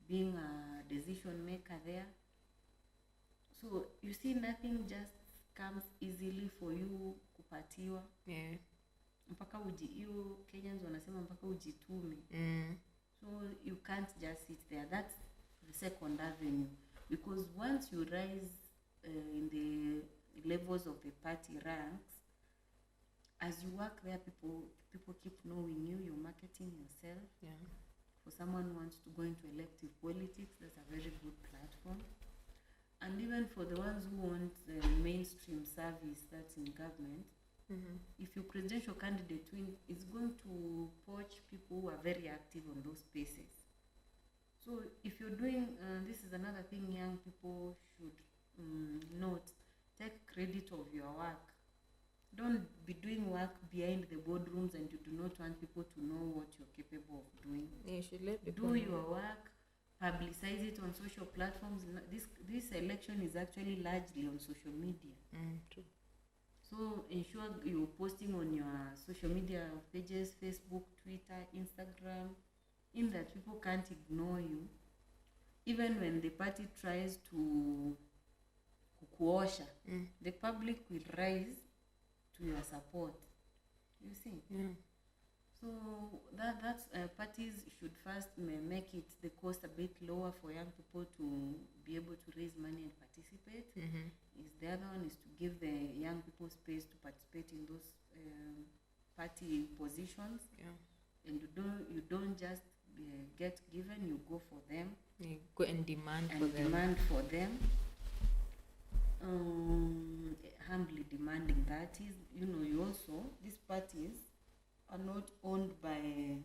being a decision maker there. So you see, nothing just comes easily for you kupatiwa. Yeah. Mpaka hiyo Kenyans wanasema mpaka ujitume. So you can't just sit there. That's the second avenue. Because once you rise in the levels of the party ranks, as you work there, people keep knowing you. You're marketing yourself. Yeah. For someone who wants to go into elective politics, that's a very good platform. And even for the ones who want mainstream service, that's in government, if your presidential candidate is going to poach people who are very active on those spaces. So if you're doing, this is another thing young people should note, take credit of your work. Don't be doing work behind the boardrooms and you do not want people to know what you're capable of doing. You should let people do know. your work, publicize it on social platforms. This election is actually largely on social media. True. So ensure you're posting on your social media pages, Facebook, Twitter, Instagram, in that people can't ignore you. Even when the party tries to kukuosha, the public will rise to your support. You see? Yeah. So that's parties should first make it the cost a bit lower for young people to be able to raise money and participate. Is the other one is to give the young people space to participate in those party positions. Yeah. And you don't just get given, you go for them. You go and demand and for them. demand for them. Humbly demanding that is, you also, these parties are not owned by, and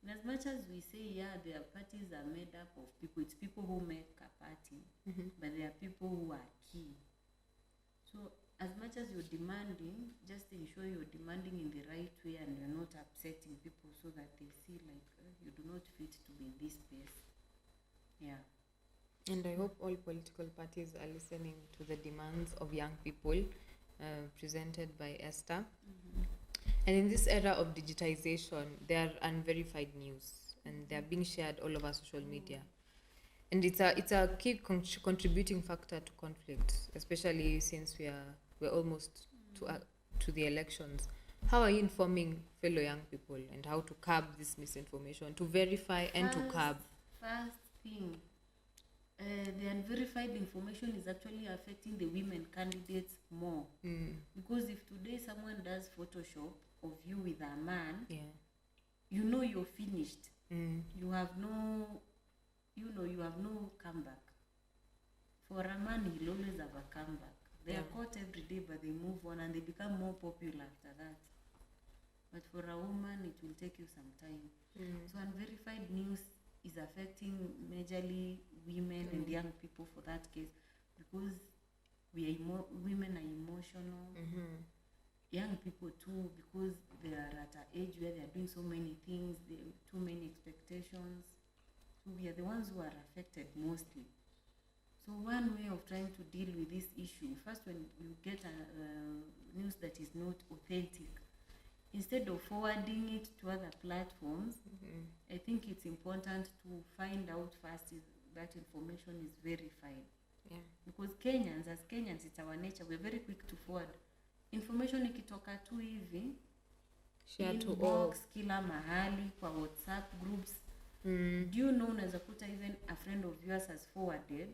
as much as we say, their parties are made up of people, it's people who make a party, but there are people who are key. So as much as you're demanding, just ensure you're demanding in the right way and you're not upsetting people so that they see like you do not fit to be in this space. Yeah. And I hope all political parties are listening to the demands of young people presented by Esther. And in this era of digitization, there are unverified news and they are being shared all over social media. And it's a key contributing factor to conflict, especially since we're almost to the elections. How are you informing fellow young people and how to curb this misinformation, to verify and to curb? First thing, the unverified information is actually affecting the women candidates more. Because if today someone does Photoshop of you with a man, you're finished. You have no comeback. For a man, he'll always have a comeback. They are caught every day, but they move on and they become more popular after that. But for a woman, it will take you some time. So unverified news is affecting majorly women and young people for that case, because women are emotional. Young people too, because they are at an age where they are doing so many things, too many expectations. So we are the ones who are affected mostly. So one way of trying to deal with this issue, first, when you get a news that is not authentic, instead of forwarding it to other platforms, I think it's important to find out first if that information is verified. Because as Kenyans, it's our nature, we're very quick to forward. Information ikitoka tu hivi, Share to all. inbox, kila mahali, kwa WhatsApp groups. Do you know, unaweza kuta even a friend of yours has forwarded,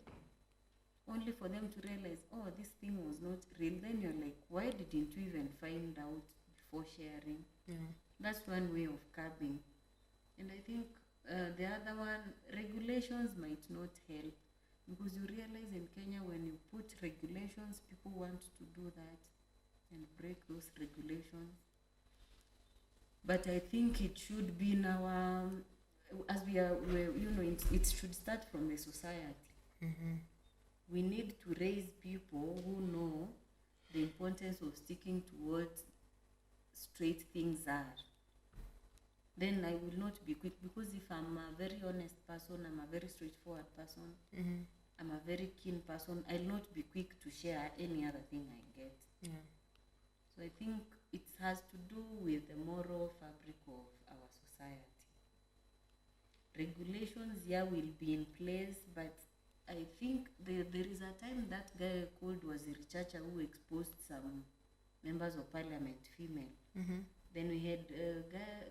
only for them to realize, oh, this thing was not real. Then you're like, why didn't you even find out before sharing? That's one way of curbing. And I think the other one, regulations might not help, because you realize in Kenya, when you put regulations, people want to do that and break those regulations. But I think it should be in our, as it should start from the society. We need to raise people who know the importance of sticking to what straight things are. Then I will not be quick, because if I'm a very honest person, I'm a very straightforward person, I'm a very keen person, I'll not be quick to share any other thing I get. So I think it has to do with the moral fabric of our society. Regulations, yeah, will be in place, but I think there is a time that guy called was a researcher who exposed some members of parliament, female. Then we had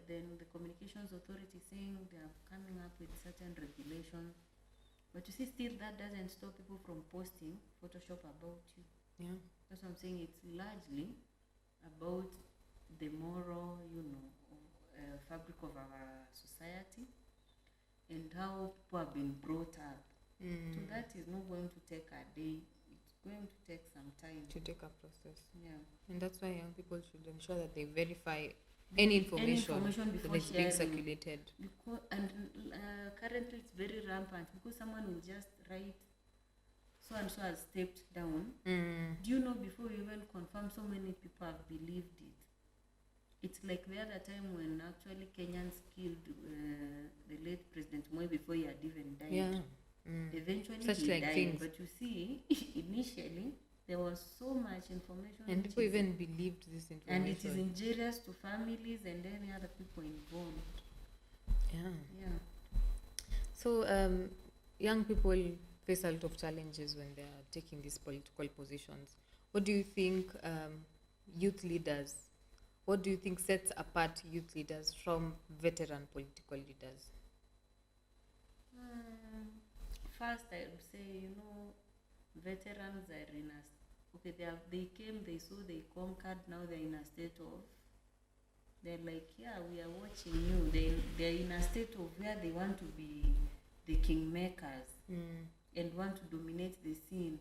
then the communications authority saying they are coming up with certain regulations. But you see, still that doesn't stop people from posting Photoshop about you. Yeah. That's what I'm saying. It's largely about the moral, fabric of our society and how people have been brought up. So that is not going to take a day. It's going to take some time. To take a process. Yeah. And that's why young people should ensure that they verify any information before that is being sharing. circulated. Because, and currently it's very rampant because someone will just write so and so has stepped down. Do you know, before you even confirm, so many people have believed it. It's like the other time when actually Kenyans killed the late President Moi before he had even died. Yeah. Eventually Such he like died, things. but you see, initially there was so much information, And which people is- even believed this information. and it is injurious to families and any other people involved. Yeah. Yeah. So young people face a lot of challenges when they are taking these political positions. What do you think youth leaders, what do you think sets apart youth leaders from veteran political leaders? First, I would say, veterans are in a okay. They came, they saw, they conquered. Now they're in a state of. They're like, yeah, we are watching you. They're in a state of where they want to be the kingmakers and want to dominate the scene,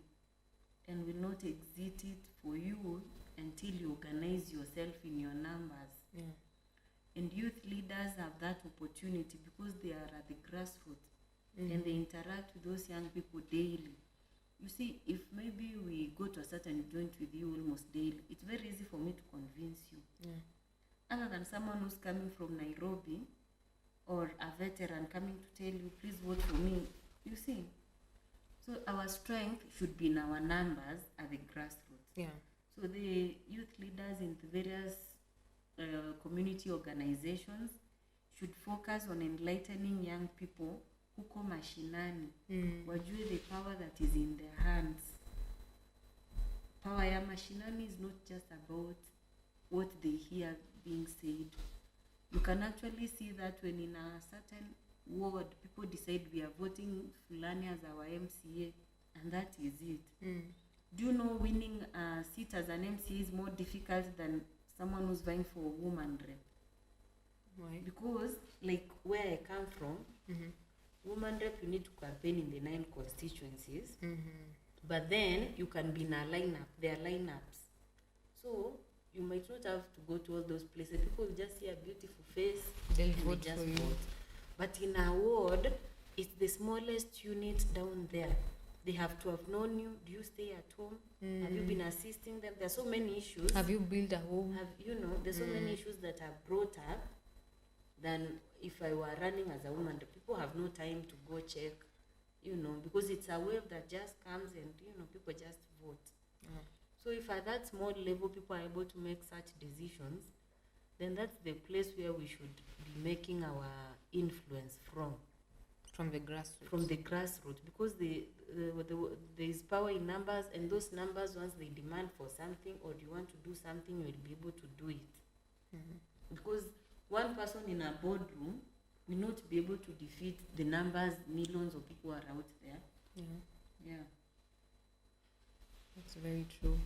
and will not exit it for you until you organize yourself in your numbers. Yeah. And youth leaders have that opportunity because they are at the grassroots. And they interact with those young people daily. You see, if maybe we go to a certain joint with you almost daily, it's very easy for me to convince you. Yeah. Other than someone who's coming from Nairobi or a veteran coming to tell you, please vote for me. You see? So our strength should be in our numbers at the grassroots. Yeah. So the youth leaders in the various community organizations should focus on enlightening young people huko mashinani, wajue the power that is in their hands. Power ya mashinani is not just about what they hear being said. You can actually see that when in a certain ward, people decide we are voting Fulani as our MCA, and that is it. Do you know winning a seat as an MCA is more difficult than someone who's vying for a woman rep? Why? Because, like where I come from, woman rep, you need to campaign in the 9 constituencies, but then you can be in a lineup. There are lineups, so you might not have to go to all those places. People will just see a beautiful face They'll and vote they just for you. vote. But in a ward, it's the smallest unit down there. They have to have known you. Do you stay at home? Have you been assisting them? There are so many issues. Have you built a home? There's so many issues that are brought up than if I were running as a woman. The people have no time to go check, because it's a wave that just comes and, people just vote. So if at that small level people are able to make such decisions, then that's the place where we should be making our influence from. From the grassroots. From the grassroots, because there is power in numbers, and those numbers, once they demand for something or you want to do something, you will be able to do it. Because one person in a boardroom will not be able to defeat the numbers, millions of people are out there. Yeah. That's very true.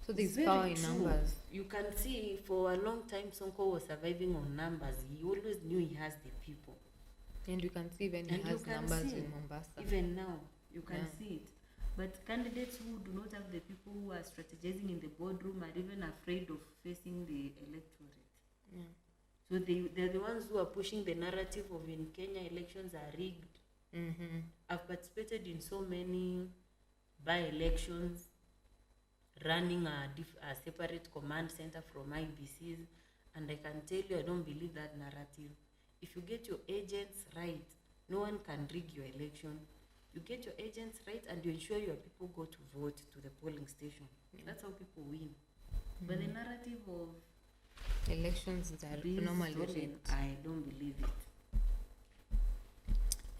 So there's Very power in true. numbers. You can see for a long time Sonko was surviving on numbers. He always knew he has the people. And you can see when he And you has can numbers see in Mombasa. Even now, you can Yeah. see it. But candidates who do not have the people who are strategizing in the boardroom are even afraid of facing the electorate. Yeah. So they're the ones who are pushing the narrative of in Kenya elections are rigged. I've participated in so many by-elections, running a separate command center from IBCs, and I can tell you I don't believe that narrative. If you get your agents right, no one can rig your election. You get your agents right and you ensure your people go to vote to the polling station. That's how people win. But the narrative of Elections are this normally stolen, rigged. I don't believe it.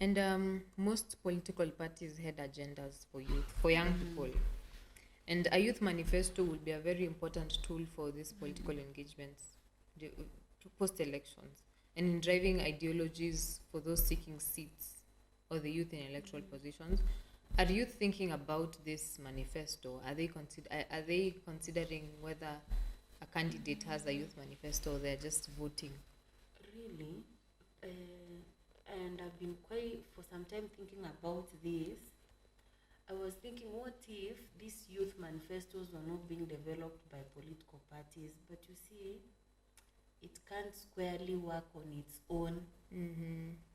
And most political parties had agendas for youth, for young people. And a youth manifesto would be a very important tool for these political engagements post-elections and in driving ideologies for those seeking seats or the youth in electoral positions. Are you thinking about this manifesto? Are they considering whether a candidate has a youth manifesto or they're just voting? Really? And I've been quite for some time thinking about this. I was thinking, what if these youth manifestos were not being developed by political parties? But you see, it can't squarely work on its own,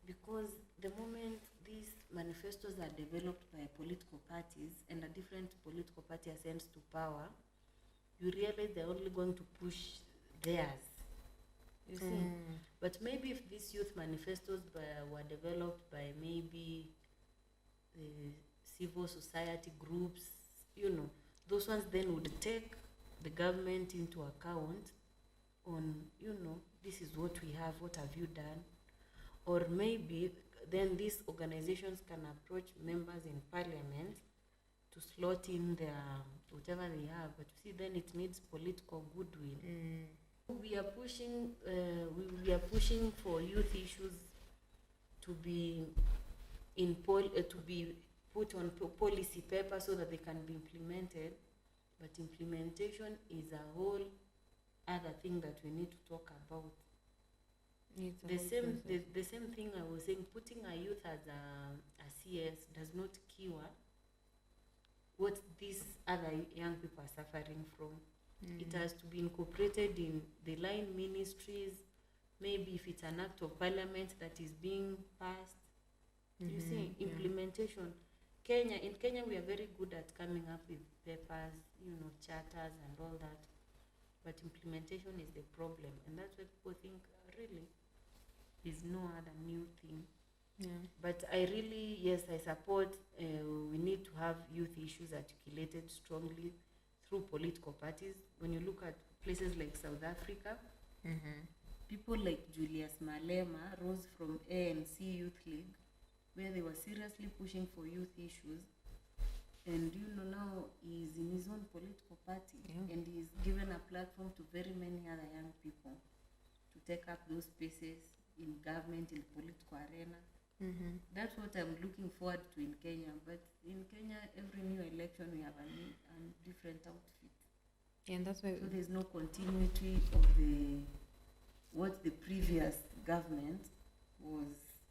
because the moment these manifestos are developed by political parties and a different political party ascends to power, you realize they're only going to push theirs. You see? But maybe if these youth manifestos were developed by maybe civil society groups, those ones then would take the government into account on, this is what we have, what have you done? Or maybe then these organizations can approach members in parliament to slot in their whatever they have. But you see, then it needs political goodwill. We are pushing for youth issues to be to be put on policy paper so that they can be implemented. But implementation is a whole other thing that we need to talk about. The same thing I was saying, putting a youth as a CS does not cure what these other young people are suffering from. It has to be incorporated in the line ministries, maybe if it's an act of parliament that is being passed. You see, implementation. In Kenya, we are very good at coming up with papers, charters and all that. But implementation is the problem. And that's why people think, really, is no other new thing. Yeah. But I support, we need to have youth issues articulated strongly through political parties. When you look at places like South Africa, people like Julius Malema rose from ANC Youth League, where they were seriously pushing for youth issues. And now he's in his own political party, and he's given a platform to very many other young people to take up those spaces in government, in the political arena. That's what I'm looking forward to in Kenya. But in Kenya, every new election we have a different outfit. And that's why. So there's no continuity of what the previous government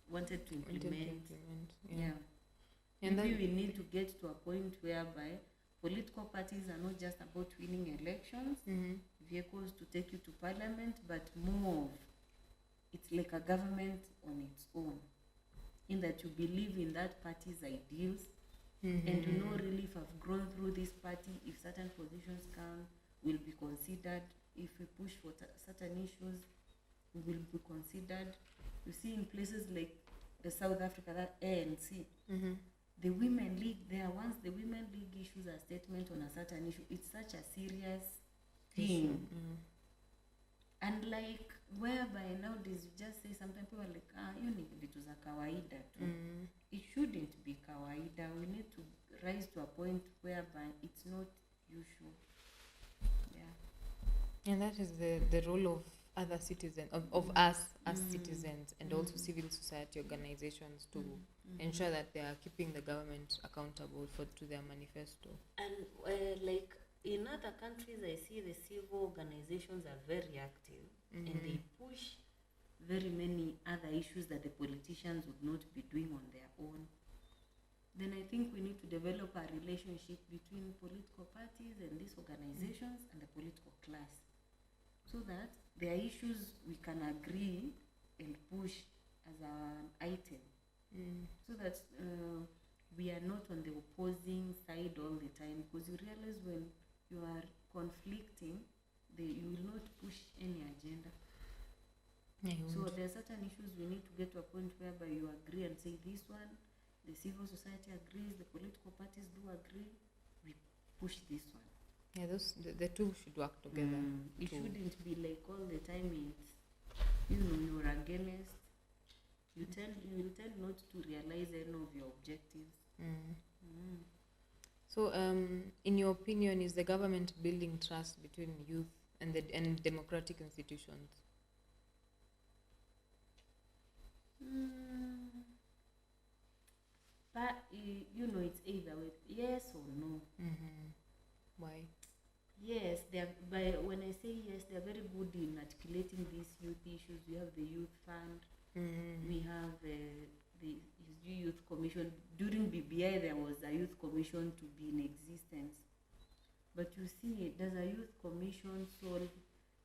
wanted to implement. And maybe we need to get to a point whereby political parties are not just about winning elections, vehicles to take you to parliament, but more of it's like a government on its own, in that you believe in that party's ideals, and really if I've grown through this party, if certain positions will be considered. If we push for certain issues, will be considered. You see, in places like South Africa, that ANC, the Women League, once the Women League issues a statement on a certain issue, it's such a serious thing. And like, whereby nowadays you just say, sometimes people are like, it was a kawaida too. It shouldn't be kawaida. We need to rise to a point whereby it's not usual. Yeah. And that is the role of other citizens, of us as citizens, and also civil society organizations to ensure that they are keeping the government accountable to their manifesto. And like in other countries, I see the civil organizations are very active, and they push very many other issues that the politicians would not be doing on their own. Then I think we need to develop a relationship between political parties and these organizations and the political class, so that there are issues we can agree and push as an item, so that we are not on the opposing side all the time. Because you realize when you are conflicting, you will not push any agenda. So there are certain issues we need to get to a point whereby you agree and say, this one, the civil society agrees, the political parties do agree, we push this one. Yeah, the two should work together. It to- shouldn't be like all the time it's, you're against. You tend not to realize any of your objectives. So, in your opinion, is the government building trust between youth and democratic institutions? But it's either with yes or no. Why? Yes, when I say yes, they're very good in articulating these youth issues. We have the youth fund. We have the youth commission. During BBI, there was a youth commission to be in existence. But you see, does a youth commission solve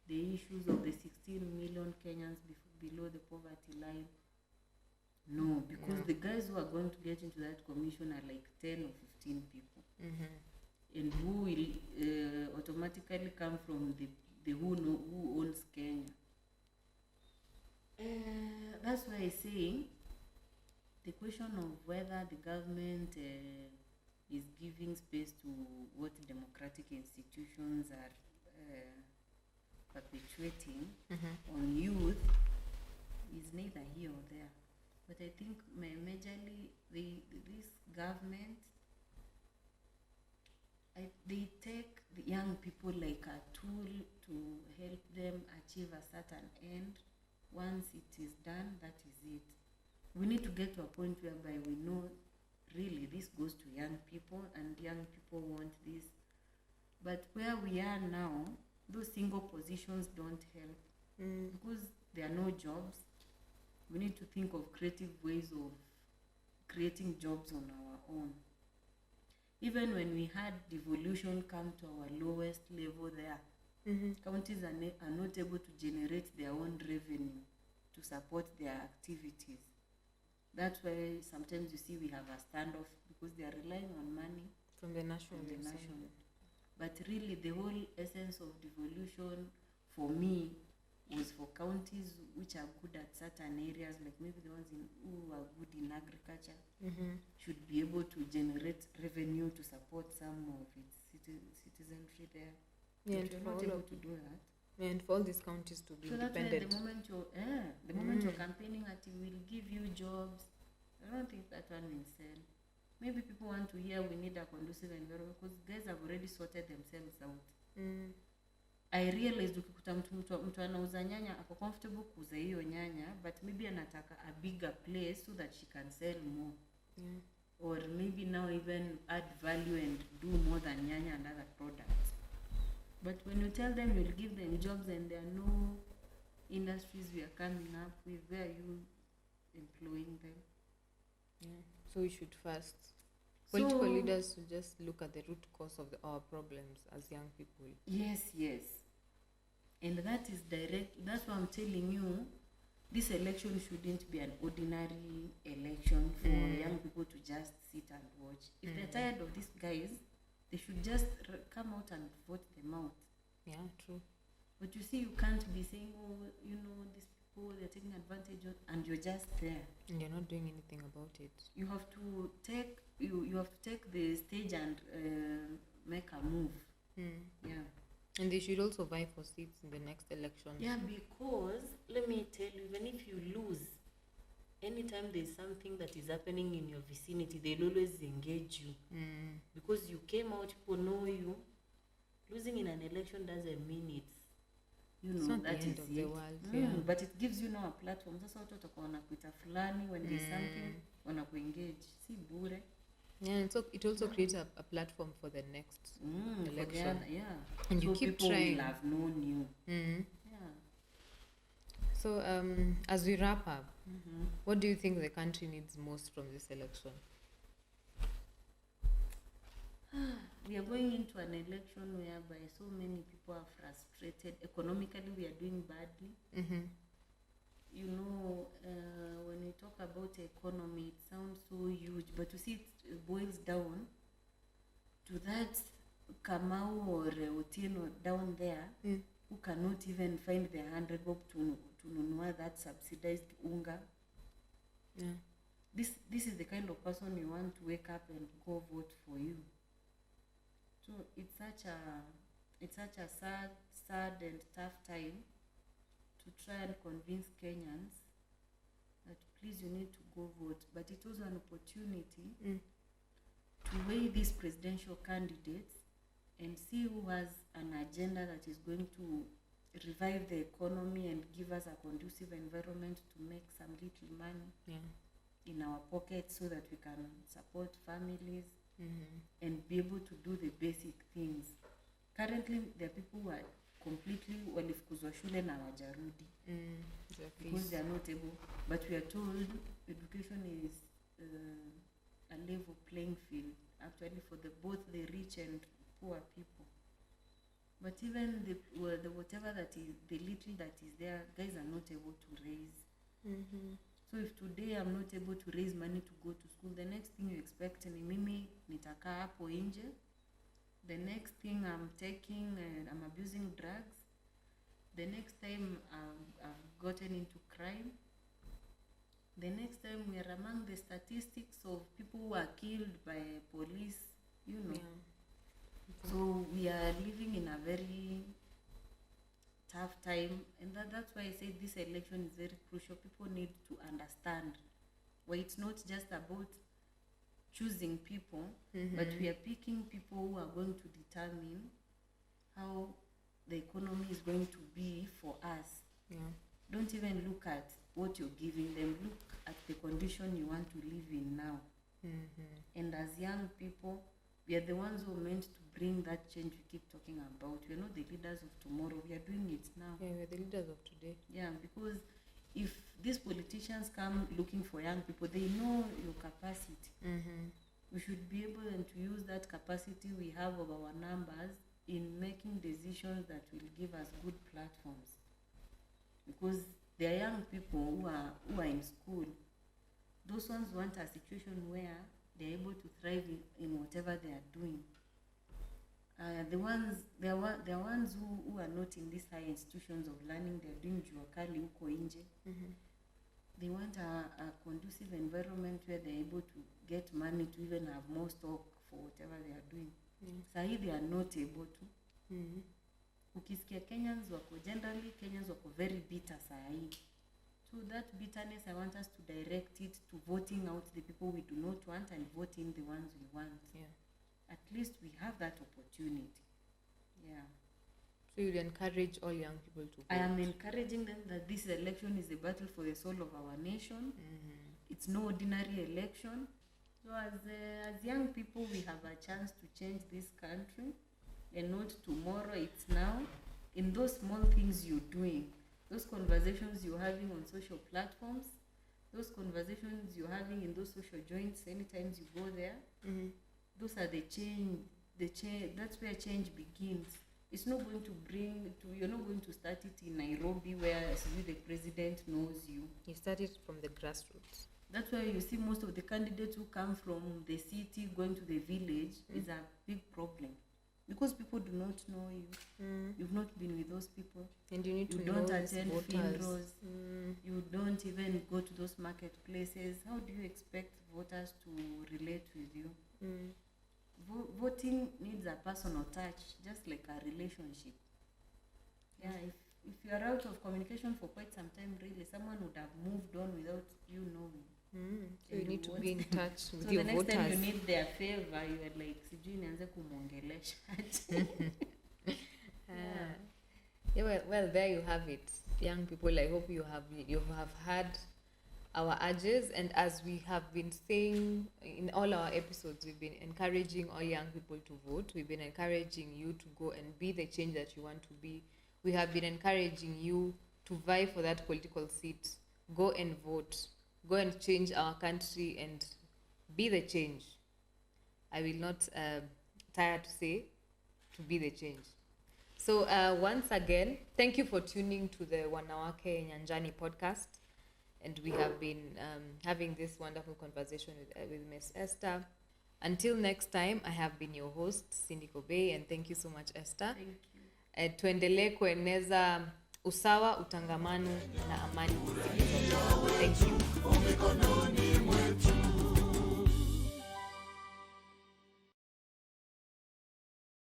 the issues of the 16 million Kenyans below the poverty line? No, because the guys who are going to get into that commission are like 10 or 15 people. And who will automatically come from the who owns Kenya. That's why I say the question of whether the government is giving space to what democratic institutions are perpetuating on youth is neither here or there. But I think majorly this government, they take the young people like a tool to help them achieve a certain end. Once it is done, that is it. We need to get to a point whereby we know really this goes to young people and young people want this. But where we are now, those single positions don't help because there are no jobs. We need to think of creative ways of creating jobs on our own. Even when we had devolution come to our lowest level there, counties are not able to generate their own revenue to support their activities. That's why sometimes you see we have a standoff because they are relying on money from the national. But really the whole essence of devolution for me was for counties which are good at certain areas, like maybe the ones who are good in agriculture, should be able to generate revenue to support some of its citizenry there. Yeah, but you're not able to do that. And for all these counties to be So independent. that's why the moment you're campaigning at it will give you jobs, I don't think that one will sell. Maybe people want to hear we need a conducive environment because guys have already sorted themselves out. I realized ukikuta mtu anauza nyanya ako comfortable kuuza hiyo nyanya, but maybe anataka a bigger place so that she can sell more. Or maybe now even add value and do more than nyanya and other products. But when you tell them you'll give them jobs and there are no industries we are coming up with, where are you employing them? So we should first, political leaders should just look at the root cause of our problems as young people. Yes. And that is direct. That's why I'm telling you, this election shouldn't be an ordinary election for young people to just sit and watch. If they're tired of these guys, they should just come out and vote them out. Yeah, true. But you see, you can't be saying, these people, they're taking advantage of, and you're just there. And you're not doing anything about it. You have to take the stage and make a move. Yeah. And they should also vie for seats in the next election. Yeah, because let me tell you, even if you lose, anytime there's something that is happening in your vicinity, they'll always engage you. Because you came out, people know you. Losing in an election doesn't mean it's not that the end is of the it. world. But it gives you now a platform. Sasa watu watakuwa wanakuita fulani when there's something, wanakuengage. Si bure. Yeah, and so it also creates a platform for the next election. And so you keep people trying. will have known you. Yeah. So as we wrap up, what do you think the country needs most from this election? We are going into an election whereby so many people are frustrated. Economically, we are doing badly. When we talk about economy, it sounds so huge, but you see, it boils down to that Kamau or Otieno down there who cannot even find their 100 bob to nunua that subsidized unga. Yeah. This is the kind of person you want to wake up and go vote for you. So it's such a sad and tough time to try and convince Kenyans that please you need to go vote. But it was an opportunity to weigh these presidential candidates and see who has an agenda that is going to revive the economy and give us a conducive environment to make some little money in our pockets so that we can support families and be able to do the basic things. Currently, there are people who are completely walifukuzwa shule na hawajarudi because they are not able. But we are told education is a level playing field actually for both the rich and poor people. But even the whatever that is, the little that is there, guys are not able to raise. So if today I'm not able to raise money to go to school, the next thing you expect ni mimi nitakaa hapo nje. The next thing I'm taking and I'm abusing drugs. The next time I've gotten into crime. The next time we are among the statistics of people who are killed by police, you know. So we are living in a very tough time, and that's why I say this election is very crucial. People need to understand why it's not just about choosing people, but we are picking people who are going to determine how the economy is going to be for us. Don't even look at what you're giving them, look at the condition you want to live in now. And as young people, we are the ones who are meant to bring that change we keep talking about. We are not the leaders of tomorrow, we are doing it now. Yeah, we are the leaders of today. Yeah, because if these politicians come looking for young people, they know your capacity. We should be able to use that capacity we have of our numbers in making decisions that will give us good platforms. Because there are young people who are in school. Those ones want a situation where they're able to thrive in whatever they are doing. There are ones who are not in these high institutions of learning, they're doing juakali huko nje. They want a conducive environment where they're able to get money to even have more stock for whatever they are doing. Sahi they are not able to. Ukisikia Kenyans wako very bitter sahi. So that bitterness, I want us to direct it to voting out the people we do not want and voting the ones we want. At least we have that opportunity. So you encourage all young people to vote? I am encouraging them that this election is a battle for the soul of our nation. It's no ordinary election. So as young people, we have a chance to change this country, and not tomorrow, it's now. In those small things you're doing, those conversations you're having on social platforms, those conversations you're having in those social joints, anytime you go there, those are the change. That's where change begins. It's not going to you're not going to start it in Nairobi where the president knows you. You start it from the grassroots. That's why you see most of the candidates who come from the city going to the village is a big problem. Because people do not know you. You've not been with those people. And you need to don't know attend funerals. You don't even go to those marketplaces. How do you expect voters to relate with you? Voting needs a personal touch, just like a relationship. If you are out of communication for quite some time, really, someone would have moved on without you knowing. So you need to be in touch with so your the voters. next time you need their favor, you are like, sijui nianze kumongelesha. Well, there you have it, young people. I hope you have heard our urges, and as we have been saying in all our episodes, we've been encouraging all young people to vote. We've been encouraging you to go and be the change that you want to be. We have been encouraging you to vie for that political seat. Go and vote. Go and change our country and be the change. I will not tire to say, to be the change. So once again, thank you for tuning to the Wanawake Nyanjani podcast. And we have been having this wonderful conversation with Miss Esther. Until next time, I have been your host, Cindy Kobe, and thank you so much, Esther. Thank you. Tuendelee kueneza usawa, utangamano na amani. Thank you.